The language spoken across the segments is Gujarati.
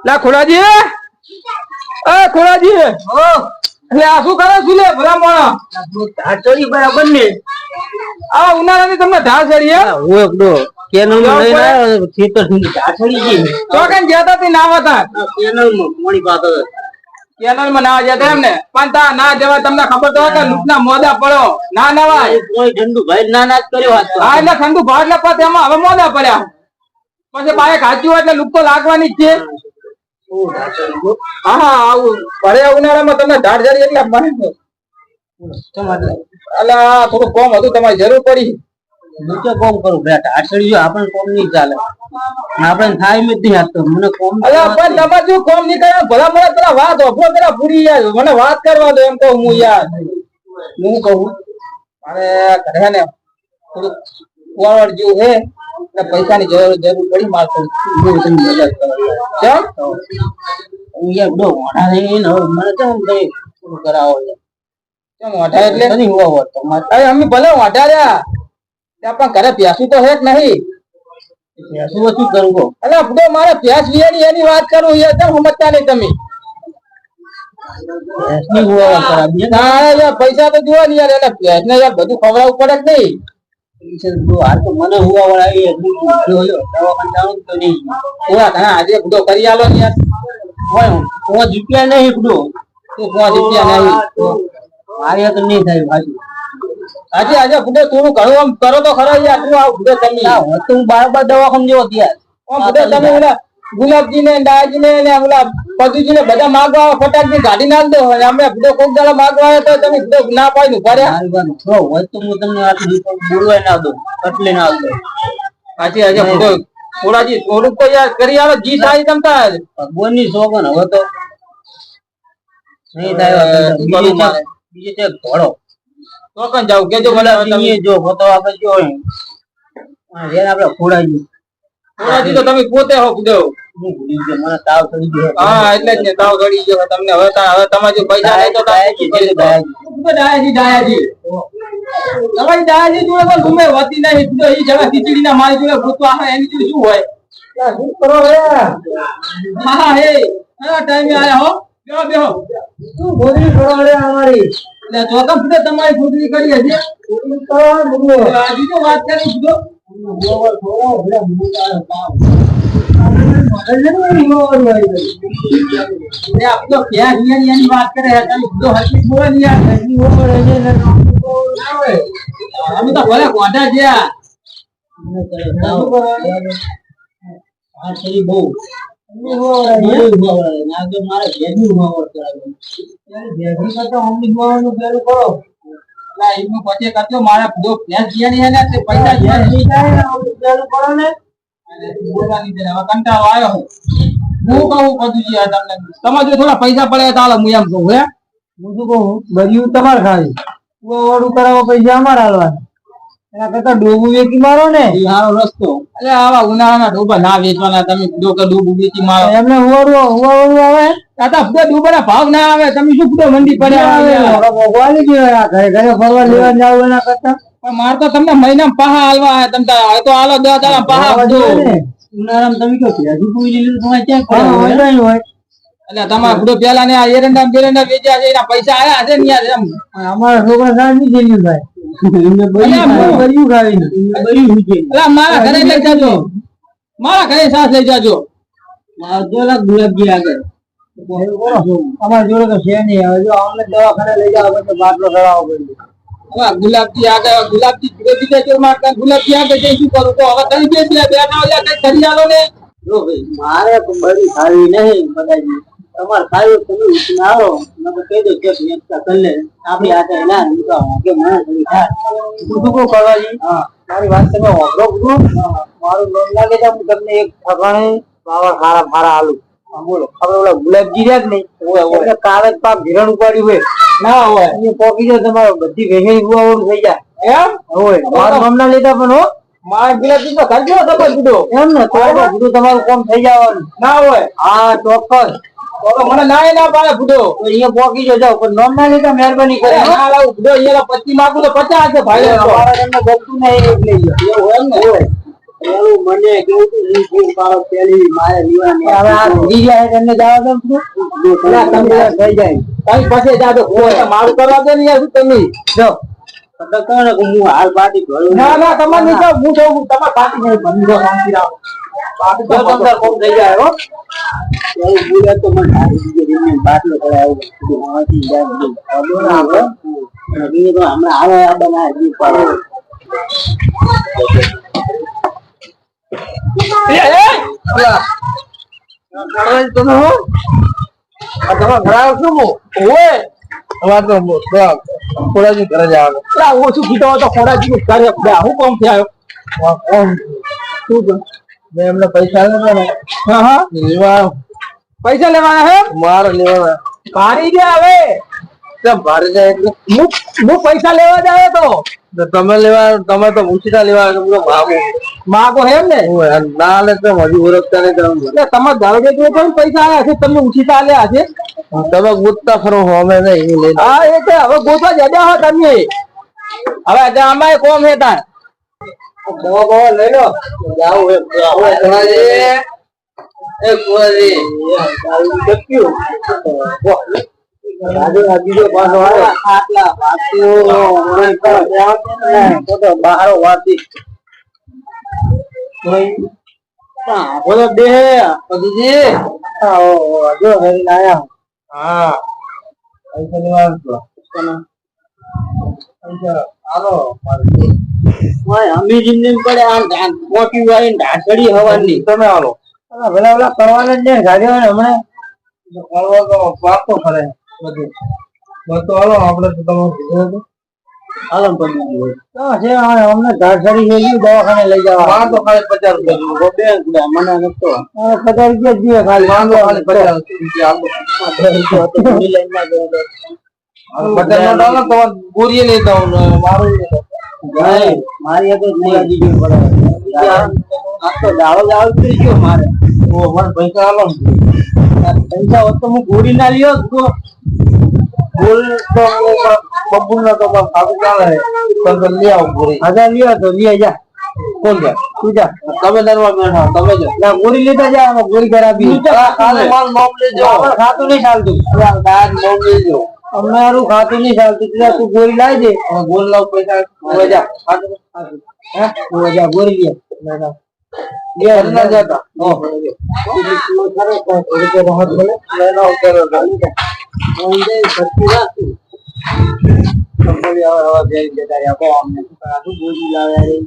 લા ખોડાજી, એ ખોડાજી, એટલે આ શું કરે છું લે ભલા મોણા? ધાર ચડી બરાબર ને? આ ઉનાળાની તમને ધાર ચડી હે? હું એકડો કેનલ માં લઈને આવ્યો ખેતર થી ધાર ચડી ગઈ. તો કઈ જતા તી નાવા તા કેનલ માં પાણી પાતો. કેનલ માં ના જતા એમ ને? પણ તા ના જવા તમને ખબર તો કે લૂટના મોદા પડો ના નવાય. કોઈ ઠંડુ ભાઈ ના ના કર્યો હાથ. હા એટલે ઠંડુ ભાર ને પછી એમાં હવે મોદા પડ્યા. પછી બાઈક હાચ્યું હોય એટલે લૂટ તો લાગવાની જ છે. હા હા આવું ભરે ઉનાળામાં તમને ધાર ચડી એટલે મને અલા થોડું કોમ હતું, તમારી જરૂર પડી. નીચે કોમ કરું બેટા, આછડી જો આપણને કોમ નહીં ચાલે. આપણે થાય મેં નથી આપતો મને કોમ. અલા પણ તમારે જો કોમ નહીં કરે ભલા ભલા પેલા વાત ઓફરો પેલા પૂરી યાર મને વાત કરવા દો એમ કહું હું યાર. હું કહું મારે ઘરે ને થોડુંક ફોરવર્ડ જેવું છે એટલે પૈસાની જરૂર પડી મારે થોડું મદદ કરવા. હું યાર બહુ મોટા નહીં ને મને કેમ કઈ થોડું કરાવો કેમ વાઢા એટલે નહીં હુવા હોત તમારે. અરે અમે ભલે વાઢા રહ્યા ત્યાં પણ ઘરે પ્યાસું તો હે જ નહીં. શું વસ્તુ કરવું? અલા બધો મારે પ્યાસ વિયાની એની વાત કરું યાર, કેમ સમજતા નહીં તમે? પૈસા તો જોવા નહીં યાર, એટલે પ્યાસ ને યાર બધું ખવડાવવું પડે જ નહીં. હાલ તો મને હુવા વાળા દવાખાને જાણું તો નહીં. આજે બધો કરી આલો ને યાર. પાંચ રૂપિયા નહીં બધો. તું 5 રૂપિયા નહીં મારે તો નહીં થાય બાજુ. આજે આજે બધો થોડું ઘણું આમ કરો તો ખરો યાર. તું આવ બધો તમે તો હું બાર દવાખાને જેવો ત્યાં બધો તમે ઓલા ગુલાબજી ને ડાયજી ને ઓલા પદુજી ને બધા માગવા આવે ફટાકડી ગાડી નાખ દો. અમે બધો કોક દાડા માગવા આવે તો તમે બધો ના પાડી ઉભા રહ્યા હોય તો હું તમને આટલી બોલવાય ના દઉં એટલે ના દઉં. આજે આજે બધો થોડાજી થોડુંક તો યાર કરી આલો જી થાય તમતા ભગવાન ની સોગન હવે તો નહીં થાય. બીજે તે ઘોડો તો કઈ જાવ કેજો ભલે જો ફોટો આપણે જો આપડે ખોડાઈ થોડાજી તો તમે પોતે હો બધો. મને તાવ ચડી ગયો. હા એટલે જ ને તાવ ચડી ગયો તમને. હવે તમારે જો પૈસા નહીં તો ડાયાજી તમારી ડાયાજી જોડે પણ ગુમે હોતી નહીં. એ જગા ખીચડી ના મારી જોડે ભૂતવા આવે એની જોડે શું હોય? શું કરો હા હે ટાઈમે આયા હો. બેહો બેહો. શું ગોદરી કરો રે અમારી? એટલે ચોકમ ફૂટે તમારી ગોદરી કરી હશે. ગોદરી કરો બીજો વાત કરી દીધો. વાત કરે અમે તો ભલે ગોઢા જ્યાં બહુ પછી કરજો મારા પૈસા કરો ને કંટાળો આવ્યો. હું કહું પદુજી તમને તમારે થોડા પૈસા પડે તો હું એમ કહું હે. હું શું કહું ગરીબ તમારે ખાલી ઓડું કરાવવા પૈસા અમારે હાલવાના. એના કરતા ડોબું વેચી મારો ને એ સારો રસ્તો. એટલે આવા ઉનાળાના ડોબા ના વેચવાના. તમે ડોબું વેચી મારો એમને હુવાડું આવે. ડૂબાના ભાવ ના આવે. તમે શું બધો મંડી પડ્યા મોઘવાલી ગયો ઘરે ઘરે ફરવા લેવા જાવ એના કરતા. મારે તો તમને મહિના પહા હાલવા તમે તો હાલો 10 દાડા પહા ઉનાળામાં તમે કહો હજી પૂરી લીધું તમારે ક્યાં હોય. એટલે તમારે બધો પેલા ને આ એરંડા બેરંડા વેચ્યા છે એના પૈસા આયા છે ને યાર. એમ અમારા છોકરા સાહેબ ની જેવી ભાઈ મારા ઘરે લઈ જાજો. મારા ઘરે સાસ લઈ જાજો. ગુલાબજી આગળ અમારા જોડે તો છે નહીં. હવે જો અમને દવાખાને લઈ જાવ તો બાટલો ચડાવવો પડે. ગુલાબજી આગળ ગુલાબજી ગુલાબજી આગળ જઈ શું કરું? તો હવે તમે બેઠા કઈ કરી આલો ને. મારે તો બધી સારી નહીં બધાજી. તમારે સારું તમે ઉઠીને આવો મને કહી દો કે કલે આપણી હાથે ના કે મને થોડી થાય શું કરવાજી. મારી વાત તમે વાપરો બધું. મારું લોન લાગે છે હું તમને એક ઠકાણે પાવર સારા આલુ. બોલો આપડે ઓલા ગુલાબજી રહ્યા જ નહીં કાગજ પાક ધિરણ ઉપાડ્યું હોય ના હોય એ પોકી જાય તમારે બધી વેગી ગુવાવડું થઈ જાય. એમ હોય મારા મામલા લીધા પણ હો મારા ગુલાબજી તો કરજો તમે કીધો એમ ને તો બધું તમારું કામ થઈ જવાનું ના હોય. હા ચોક્કસ તો મને ના પાડે બુડો અહીંયા પોકી જજો પણ નોમ ના લેતા મહેરબાની કરે ના લાવ બુડો અહીંયા 25 માંગુ તો 50 છે ભાઈ અમારા ઘરને ગમતું નહીં એટલે એવું હોય ને હોય પેલું મને કેવું તું હું પાડો પેલી મારે લીવાની હવે આ ભૂલી જાય એમને જવા દો તમે થઈ જાય કઈ પછી જાજો મારું કરવા દે ને યાર તમે જો ને હું હાલ પાર્ટી ભરું ના તમારે નહીં જાવ હું જાઉં તમારે પાર્ટી નહીં બંધો શાંતિ રાખો પાર્ટી તો અંદર કોમ થઈ જાય હો એવું બોલે તો મને હારી દીધી રીને બાટલો કરાયો હવાથી જાય બોલો આપણે અને તો હમણાં આવે આ બનાય દી પાડો તમે હો આ તમારા ઘર શું ઓય અમાર તો ખોડાજી ઘરે જવાનું એટલે ઓછું કીધો તો ખોડાજી ઘરે હું કોમ થી આવ્યો કોમ શું મેં એમને પૈસા લેવાના હા લેવા પૈસા લેવાના હે મારે લેવાના ભારી ગયા હવે કેમ ભારી જાય એટલે હું પૈસા લેવા જાય તો તમે લેવા તમે તો ઉછીતા લેવા માગો એમ ને ના લે તો હજુ ઓળખતા નહીં તમે દારૂ જો પણ પૈસા આવ્યા છે તમે ઉછીતા આલ્યા છે તમે ગોતતા ફરો હો અમે નહીં લઈ હા એ છે હવે ગોતવા જડ્યા હો તમે હવે અમારે કોમ હે તાર બો લઈ લો જાવ એ કોરાજી એ કોરાજી દારૂ દક્યું રાજુ બીજો પાછો આવ્યો આટલા વાસ્યો તો બહારો વાતી બોલો બે પદુજી આવો જો હરી આયા હા પૈસા લેવા પૈસા આલો મારે અમી જિંદગી પડે આ મોટી વાળી ઢાસડી હવાની તમે આલો ભલા ભલા કરવાના જ ને ગાડીઓ હમણાં કરવા તો પાકો કરે બધું તો હાલો આપણે તો તમે કીધું હાલો પણ છે અમને ઢાસડી લઈ દવાખાને લઈ જવા માં તો ખાલી 50 રૂપિયા મને નતો 50 રૂપિયા દીએ ખાલી માંગો ખાલી 50 રૂપિયા તો ગોરીએ લઈ દઉં મારું મારી તો નહીં પડે આ તો દાડો દાવ થઈ ગયો મારે ઓ મને પૈસા આલો પૈસા હોત તો હું ગોરી ના લ્યો તો બોલ તો બબુલ ના તો સાબુ ચાલે તો લઈ આવો ગોરી 1000 લ્યો તો લઈ જા કોણ જા તું જા તમે દરવા બેઠા તમે જો ના ગોરી લેતા જા ગોરી ખરાબી કાલે માલ મોમ લેજો ખાતું નહીં ચાલતું કાલ મોમ લેજો અમારું ખાતું નહીં ચાલતું એટલે તું ગોરી લાવી દે ગોલ લાવ પૈસા હવે જા હે હવે જા ગોરી લે ના ये अंदर जाता ओ सारे को थोड़े के बहुत बोले लेना उतर ओंदे सच्ची बात कंपनी हवा दे देता या को हमने आदू बोली लाया रे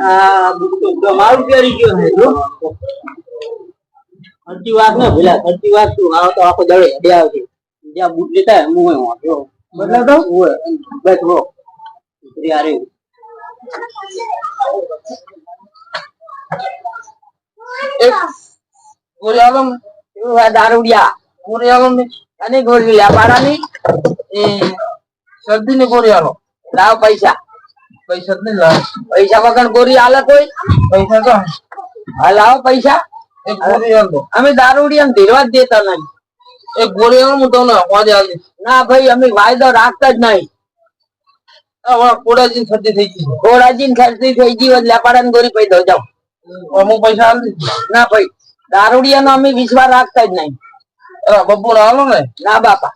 आ बुक तो मारू केरी गयो है जो सच्ची बात ना भला सच्ची बात तू आओ तो आको दड़े दे आवती ज्या बूट लेता है मुंह में जो मतलब तो वो बस वो इतरी आ रही एक गोरी आलम वो है दारूडिया गोरी आलम ने अने गोरी ल्या पारानी ए सर्दी ने गोरी आलो लाव पैसा पैसा नहीं ला पैसा वगन गोरी आले कोई पैसा तो हां लाव पैसा एक गोरी आलो हमें दारूडिया ने धीरवा देता नहीं एक गोरी आलो तो ना वादे आले ना भाई हमें वायदा રાખતા જ નહીં આ કોડાજી ખર્ચી થઈ ગઈ કોડાજી ખર્ચી થઈ ગઈ એટલે પાડાને ગોરી પઈ દો જાવ અમુક પૈસા આલ ના ભાઈ દારૂડિયા નો અમે વિશ્વાસ રાખતા જ નહીં એલા બપોર આલો ને ના બાપા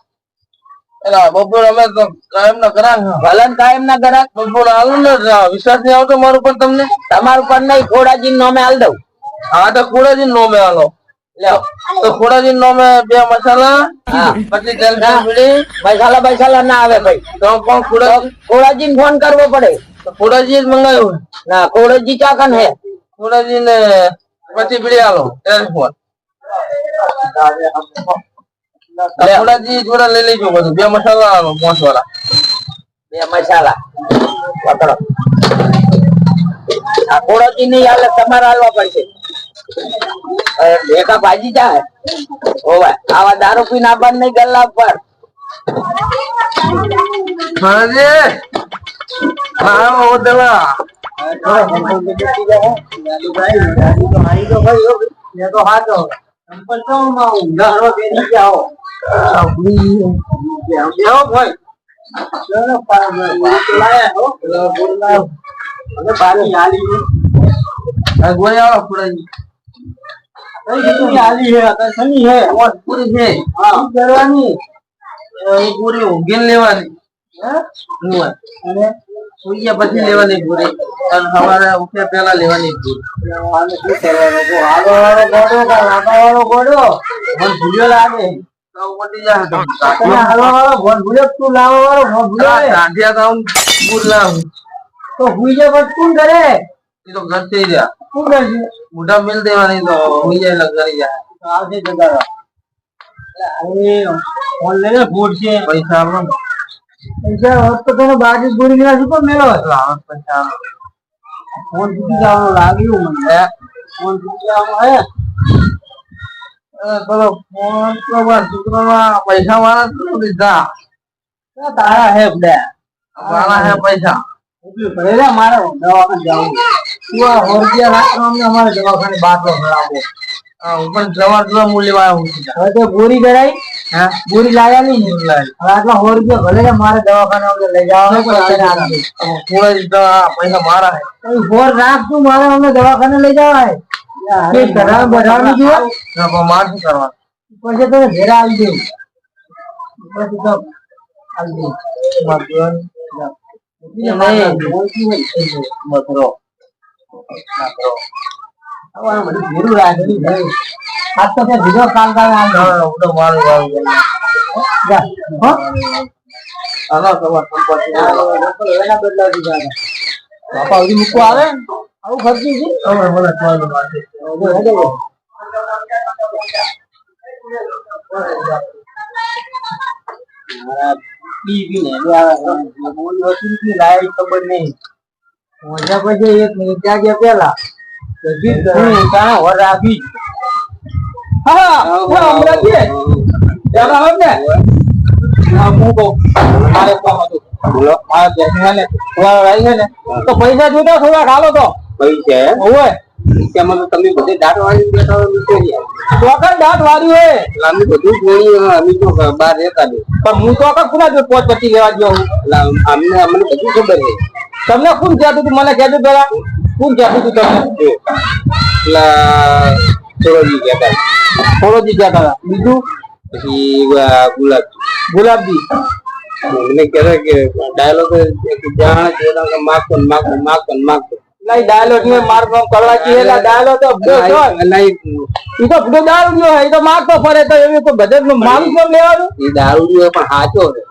એલા બપોર અમે તો કાયમ ના કરા ભલન કાયમ ના કરા બપોર આલો ને વિશ્વાસ નહીં આવતો મારું પર તમને તમારું પર નહીં ખોડાજી નો મે આલ દઉં હા તો ખોડાજી નો મે આલો લ્યો તો ખોડાજી નો મે બે મસાલા હા પછી તેલ બીડી મસાલા ના આવે ભાઈ તો કોણ ખોડાજી ને ફોન કરવો પડે તો ખોડાજી જ મંગાવ્યો ના ખોડાજી ચાકન હે ખોડાજી ને પછી બીડી આલો ટેલિફોન ખોડાજી જોડા લઈ લેજો બધું બે મસાલા આલો મોસ વાળા બે મસાલા પકડો આ ખોડાજી ની આલે તમારે આલવા પડશે એકા ભાજી જાય ઓવે આવા દારૂ પીને આપણ નહીં ગલ્લા પર મારે હા ઓ દલા તો હાજો પચાવમાં ઊંધા હળવા બેસી જાઓ. બેહો ભાઈ. ચલો લાયા હો. બોલાવ. હવે બારી હાલી છે. ગોળે આવો ફુડાજી. કઈ જગ્યાએ હાલી છે? અત્યારે શની છે? ઓર પૂરી છે. હા કરવાની. એ પૂરી ઊંઘીને લેવાની. હે? અને સૂર્ય પછી લેવાની પૂરી અને સવારે ઉઠ્યા પહેલા લેવાની પૂરી. આને શું કરવાનું? હાલો વાળો ગોળો કે લાંબા વાળો ગોળો? મને ભૂલ્યો લાગે. તો ઉપડી જાય તો. તમે હાલવા વાળો ફોન ભૂલ્યો તું લાવવા વાળો ફોન ભૂલ્યો રે. સાંજ્યા તો હું પૂર લાવું. તો હુઈ જાય પણ કોણ કરે? એ તો ઘર થઈ ગયા. કોણ કરશે? મોઢા મિલ દેવાની તો હોઈ જાય લગરી જાય. તો આવશે જગાડવા. અરે ફોન લઈને ફૂટ છે. પૈસા આપો ને. પૈસા હોત તો તને બાકી પૂરી ગયા શું પણ મેળો હતો. આવો પૈસા આપો. ફોન તૂટી જવાનું લાગ્યું મને. ફોન તૂટી જવાનું હે. પેલો ફોન તો બસ છોકરામાં પૈસા વાળા જ લીધા. તારા હે બધા. વાળા હે પૈસા. એટલું ભરે રે મારે દવાખાને જવું. તું આ હોરજિયા રાખવાનો અમને અમારે દવાખાને બાટલો ભરાવો. હું પણ જવા દો હું લેવા આવું છું. હવે તો બોરી કરાઈ. હા બોરી લાયા નહીં ને. હવે આટલા હોરજિયા ભલે રે મારે દવાખાને અમને લઈ જવાનું પૈસા મારા હે. હોર રાખ તું મારે અમને દવાખાને લઈ જવાય. ઘર બનાવવાની જોઈએ. માર શું કરવાનું? પછી તને ઘરે આવી દેવું. પછી તો આવી દેવું. મથરો ભેરું રાખેલું છે. આજ તો ત્યાં બીજો કાલ કાલે મારું મારું એના બદલાવી જાય. બાપા હજી મૂકવા આવે આવું ખર્ચી છે. ખબર નહીં પછી એક મિનિટ જાગ્યા પેલા રાખી. હા હમણાં છે પેલા હોય ને હું કહું મારે કામ હતું. તો પૈસા જોતા થોડા ખાલો તો પૈસા હોય તેમાં તો તમે બધે દાંત વાળી બેઠા હોય ચોકન દાંત વાળી હોય. અમે બધું જોઈ અમે તો બહાર રહેતા નહીં. પણ હું ચોકન કુના જો પોચ પટ્ટી લેવા ગયો હું. અમને અમને બધું ખબર છે. તમને કોણ કહેતું તું? મને કહેતું પેલા કોણ કહેતું તું તમને? પેલા થોડોજી કહેતા. થોડોજી કહેતા હતા. બીજું પછી ગુલાબજી મને કહેતા કે ડાયલોગ જાણ જોડા માગતો ને માગતો માગતો ને માગતો. નહીં ડાયલોગ ને માર કામ કરવા જોઈએ. ડાયલોગ તો ઈ તો બધો દારૂ ગયો એ તો મારતો ફરે તો એવી તો ગજબ નું મારું કેમ લેવાનું? એ દારૂ પણ સાચો છે.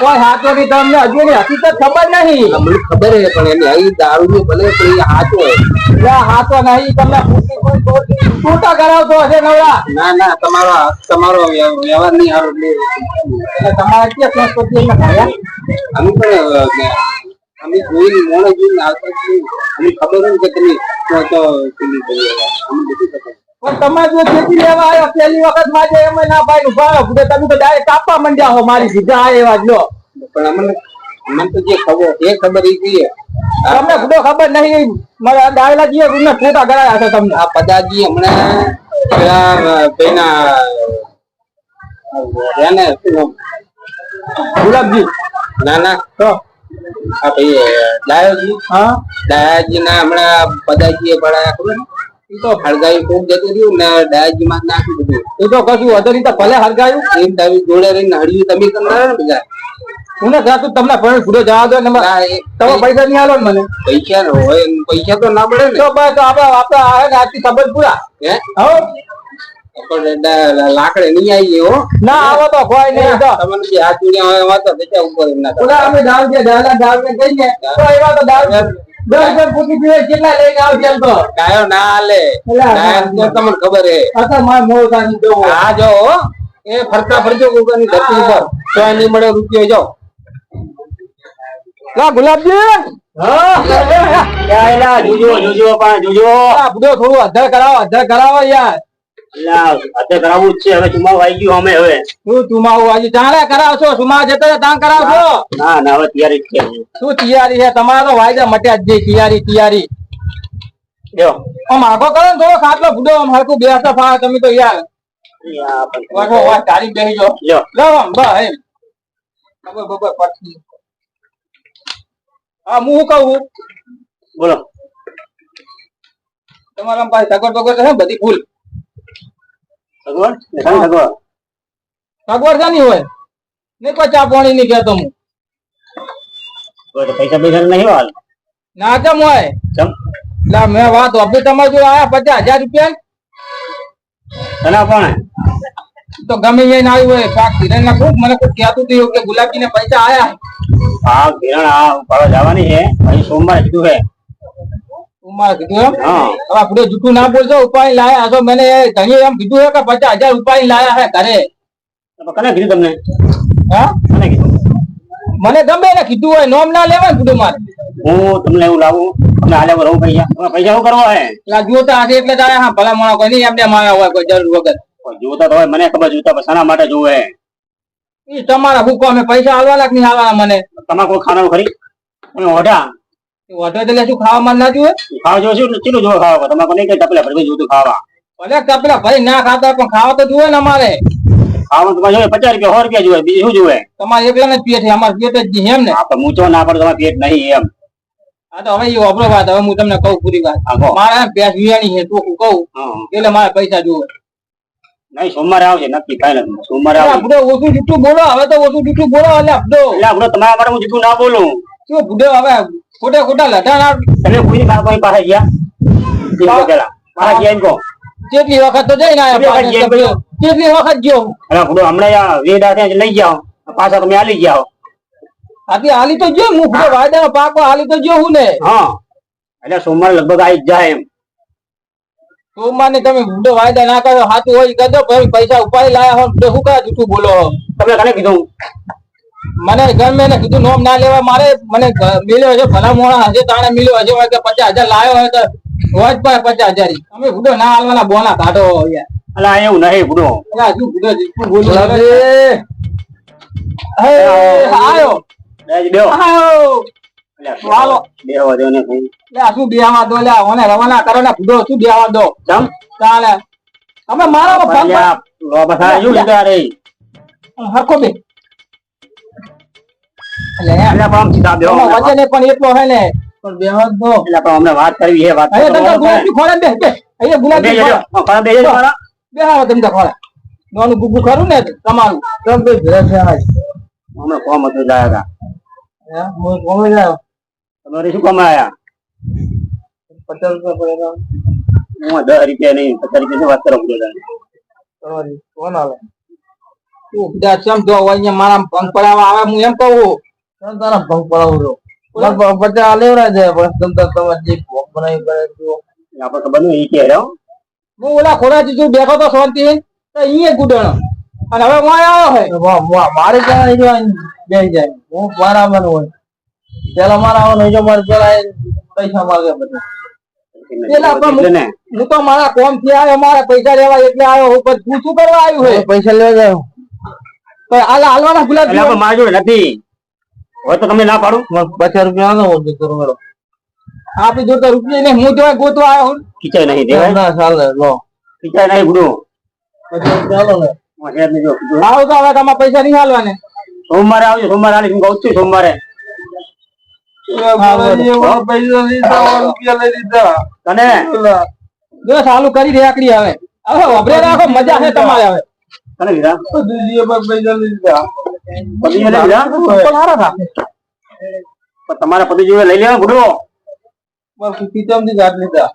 કોઈ હાથો ની તમને હજુ ની હકીકત ખબર નહીં. મને ખબર છે પણ એને અહીં દારૂ ભલે પણ એ સાચો હોય. હાથો નહીં તમને છૂટા કરાવતો હશે નવરા. ના ના તમારો વ્યવહાર નહીં સારો એટલે તમારે ક્યાં સંસ્કૃતિ અમે પણ અમે જોઈને મોડે જોઈને આવતા અમને ખબર હોય કે તમે તો પેલી કરી અમને બધી ખબર. પણ તમે જો ખેતી લેવા આવ્યા પહેલી વખત માં એમ ના ભાઈ ઉભા તમે તો ડાયરેક્ટ કાપવા માંડ્યા હો. મારી સીધા આ એવા જ લો. પણ અમને તો જે ખબર એ ખબર એ જોઈએ. તમને બધો ખબર નહીં. મારા ડાયલા જીએ તમને ફોટા કરાયા છે તમને. આ પદાજી હમણાં પેલા એને ગુલાબજી ના ના તો આ ભાઈ ડાયોજી. હા ડાયાજી ના હમણાં પદાજી એ પડાયા ખબર એ તો હળગાવી ખૂબ જતું રહ્યું ને ડાયાજી માં નાખી બધું. એ તો કશું વધુ નહીં તો ભલે હરગાયું. એમ તમે જોડે રહીને હળ્યું તમે કરનાર ને બધા. હું ને ત્યાં તમને ફરજ પૂરો જવા દો ને તમે પૈસા નહીં આલો ને મને. પૈસા હોય પૈસા તો ના પડે ને. તો બસ આપડે આવે ને આજથી સંબંધ પૂરા. હે હવે લાકડે નહીં આવી હો. ના આવો તો કોઈ નહીં. તમને જે હાથ જોડ્યા હોય એમાં તો બેચા ઉપર ના ઓલા અમે દાવ છે દાવ ને કહીને તો એવા તો દાવ 10 પૂછી પીવે કેટલા લઈને આવશે એમ તો ડાયો ના હાલે. તમને ખબર હે અસર માર મોળાની દેવો. હા જો એ ફરતા ફરજો કોકની ધરતી ઉપર તો નહીં મળે રૂપિયો જાઓ. લા ગુલાબજી હા યાર જોજો પણ જોજો. આ બધો થોડું અધર કરાવો યાર. અત્યારે કરાવવું જ છે. હવે ચુમાવ આવી ગયું અમે. હવે શું ચુમાવું આજે ચાલે કરાવશો? ચુમા જતો ત્યાં કરાવશો? ના ના હવે તૈયારી જ છે. શું તૈયારી છે તમારે? તો વાયદા મટ્યા જ તૈયારી જો આમ આગો કરો ને થોડો ખાટલો ભૂડો આમ હરખું બેસતા ફાવે તમે તો યાર વાગો વાત તારી બેહી જો લ્યો લો આમ બસ એમ બબર પછી હા હું શું કહું બોલો તમારા આમ પાસે સગવડ છે બધી ફૂલ સગવડ સગવડ સગવડ છે નહીં હોય નહીં કોઈ ચા પાણી નહીં કહેતો હું પૈસા પૈસા નહીં હાલ ના કેમ હોય ચમ લા મેં વાત ઓફિસ તમારે જો આયા 50,000 રૂપિયા તને પણ તો ગમે એને આવ્યું હોય પાક હિરણ ના ખૂબ મને કોઈ કહેતું હતું કે ગુલાબજી ને પૈસા આયા હા કિરણ આ ઉપાડવા જવાની છે પછી સોમવારે કીધું છે તું મારે કીધું એમ હા હવે આપણે જૂઠું ના બોલજો ઉપાડી લાયા હશો મને ઘણી એમ કીધું છે કે 50,000 ઉપાડી લાયા હે ઘરે કને કીધું તમને હા કને કીધું મને ગમે ને કીધું હોય નોમ ના લેવાય ને કીધું મારે હું તમને એવું લાવું તમને હાલે રહું પૈસા તમે પૈસા શું કરવા હે એટલે જોતા હશે એટલે જ આયા હા ભલા માણસ કોઈ નહીં એમને માયા હોય કોઈ જરૂર વગર જોતા તો હોય મને ખબર જોતા પણ શાના માટે જોવે ઈ તમારા ભૂકો અમે પૈસા હાલવાના કે નહીં હાલવાના મને તમારે કોઈ ખાવાનું ખરી તમે ઓઢા વધુ એટલે શું ખાવા માં ના જોઈએ ખાવા જો શું ચીલું જોવે ખાવા તમારે નહીં કઈ તપેલા ભરવી જોતું ખાવા ભલે કપડા ભાઈ ના ખાતા પણ ખાવા તો જોઈએ ને અમારે ખાવાનું તમારે જોવે 50 રૂપિયા 100 રૂપિયા જોવે બીજું શું જોવે તમારે એકલા ને પેટ છે અમારે પેટ જ એમ ને આપણે મૂંચો ના પડે તમારે પેટ નહીં એમ હા તો હવે એ વાપરો વાત હવે હું તમને કહું પૂરી વાત હા કહો. મારે પેટ વિયાણી છે તું કહું હા એટલે મારે પૈસા જોવે નહીં સોમવારે આવશે નક્કી કઈ નથી સોમવારે આવશે આપડે ઓછું જૂઠું બોલો હવે તો ઓછું જૂઠું બોલો એટલે આપડો એટલે આપણે તમારા માટે હું જૂઠું ના બોલું શું ભૂડો હવે ખોટા ખોટા લઢા ના તમે કોઈ મારા પાસે ગયા દિવસો પહેલા મારા ગયા એમ કહો કેટલી વખત તો જઈને આયા કેટલી વખત ગયો અરે ભૂડો હમણાં આ વેડા ત્યાં લઈ જાઓ પાછા તમે આલી જાઓ આથી હાલી તો ગયો હું ભૂડો વાયદાનો પાકો હાલી તો ગયો હું ને હા એટલે સોમવારે લગભગ આવી જ જાય એમ સોમવાર ને તમે ભૂડો વાયદા ના કરો હાથું હોય કદો ભાઈ પૈસા ઉપાડી લાયા હોય ભૂડો શું કાય જૂઠું બોલો તમે કને કીધું મને ગમે ને કીધું નોમ ના લેવા મારે મને મિલ્યો છે ભલા મોણા હશે તાણે મિલ્યો હશે હોય કે 50,000 લાયો હોય તો હોય જ પાય 50,000 તમે ભૂડો ના હાલવાના બોના કાઢો યાર અલા એવું નહીં ભૂડો અલા શું ભૂડો જૂઠું બોલું હે આયો બેહો આયો હાલો બેહો દો ને ભાઈ લે આ શું બેહવા દો લે ઓને રવાના કરો ને ભૂડો શું બેહવા દો જમ ચાલે તમે મારામાં ફોન લો બસા યુ લીધા રે હરખો બે એટલે એટલે પણ આમ સીધા બેહો વજન પણ એટલો હે ને પણ બેહવા દો એટલે પણ અમને વાત કરવી છે વાત અરે તમે ગુલાબી ખોળે બે બે અહીંયા ગુલાબી ખોળે બેહો મારા બેહાવો તમે ખોળે નોનું ગુગુ ખરું ને તમારું તમે બે ભેગા છે આજ હમણાં કોમ હતું જાય હતા હે હું કોમે જાવ તમારે શું કામ આયા 50 રૂપિયા પડે હું 10 રૂપિયા નહીં 50 રૂપિયા વાત કરો ભૂડો તમારી કોણ આલે તું બધા ચમ જો અહીંયા મારા ભંગ પડાવવા આવે હું એમ કહું તમ તારા ભંગ પડાવું છો ઓલા 50 લેવડા છે પણ તમ તમે જે ભોગ બનાવી કરે છો આપણે ખબર નહીં ઈ કે રહ્યો હું ઓલા ખોરાજી જો બેઠો તો શાંતિ તો અહીંયા ગુડણો અને હવે હું આવ્યો હે મારે ત્યાં બેસી જાય હું મારા આવવાનું હોય પેલા મારા આવવાનું હોય મારે પેલા પૈસા માંગે બધા પેલા પણ હું તો મારા કોમ થી આવ્યો મારા પૈસા લેવા એટલે આવ્યો હું પણ તું શું કરવા આવ્યું હે પૈસા લેવા જાવ પણ આલા હાલવાના ગુલાબ એટલે પણ મારા જોડે નથી હવે તો તમે ના પાડું 50 રૂપિયા આનો ઓર્ડર કરો મેડો આપી જો તો રૂપિયા ને હું જોવા ગોતવા આવ્યો હું ખીચાય નહીં દેવાય ના ચાલે લો ખીચાય નહીં ભૂડો 50 રૂપિયા આલો ને હેર નહીં જો લાવો તો હવે તમારા પૈસા નહીં હાલવાને સોમવારે આવજો સોમવારે આલી હું કહું છું સોમવારે પૈસા લીધા રૂપિયા લઈ લીધા તને જો ચાલુ કરી દે આકડી હવે હવે વબરે રાખો મજા છે તમારે હવે તને લીધા દીદીએ પર પૈસા લીધા પતિજીએ લીધા પણ હારા થા પણ તમારા પતિજીએ લઈ લેવા ભૂડો બસ કિચમ થી ગાટ લીધા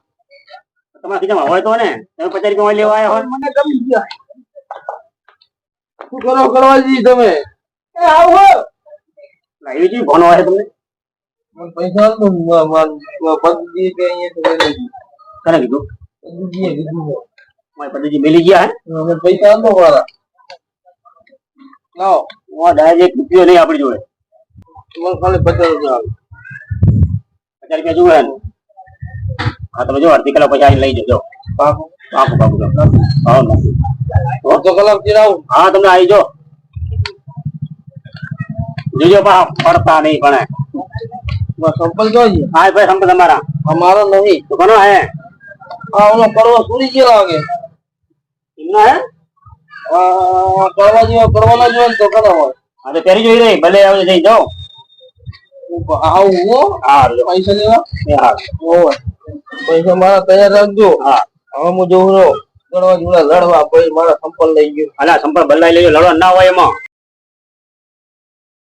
તમારા ખીચામાં હોય તો ને તમે 50 રૂપિયા લેવા આવ્યા હોય મને ગમી ગયા શું કરો કરવાજી તમે એ આવો લાવી જી ભણો હોય તમને મને પૈસા આલ દો પગજી કે અહીંયા તો લઈ તને કીધું પગજી કીધું મારા પતિજી મિલી ગયા હે મને પૈસા આલ દો વાળા લાવો હું ડાયરેક્ટ રૂપિયો નહીં આપણી જોડે મને ખાલી 50 રૂપિયા આલ 50 રૂપિયા જોવે ને હા તમે જો અડધી કલાક પછી આવીને લઈ જજો પાકું પાકું પાકું હા અડધો કલાક ચીરાવું હા તમે આવી જો જોજો પા પડતા નહીં પણ બસ સંપલ જોઈએ હા ભાઈ સંપલ તમારા અમારો નહીં તો કોનો હે આ ઓલો કરવો સુરી ગયો લાગે ના હે કરવા જેવા કરવાના જ હોય ને તો કરો હોય હા તો પહેરી જોઈ રહી ભલે આવે જઈ જાઓ આવું હો હા પૈસા લેવા હા હોય પૈસા મારા તૈયાર રાખજો હા હવે હું જોઉં કરવા જોડે લડવા પછી મારા સંપલ લઈ ગયો અલા સંપર્ક બદલાઈ લેજો લડવા ના હોય એમાં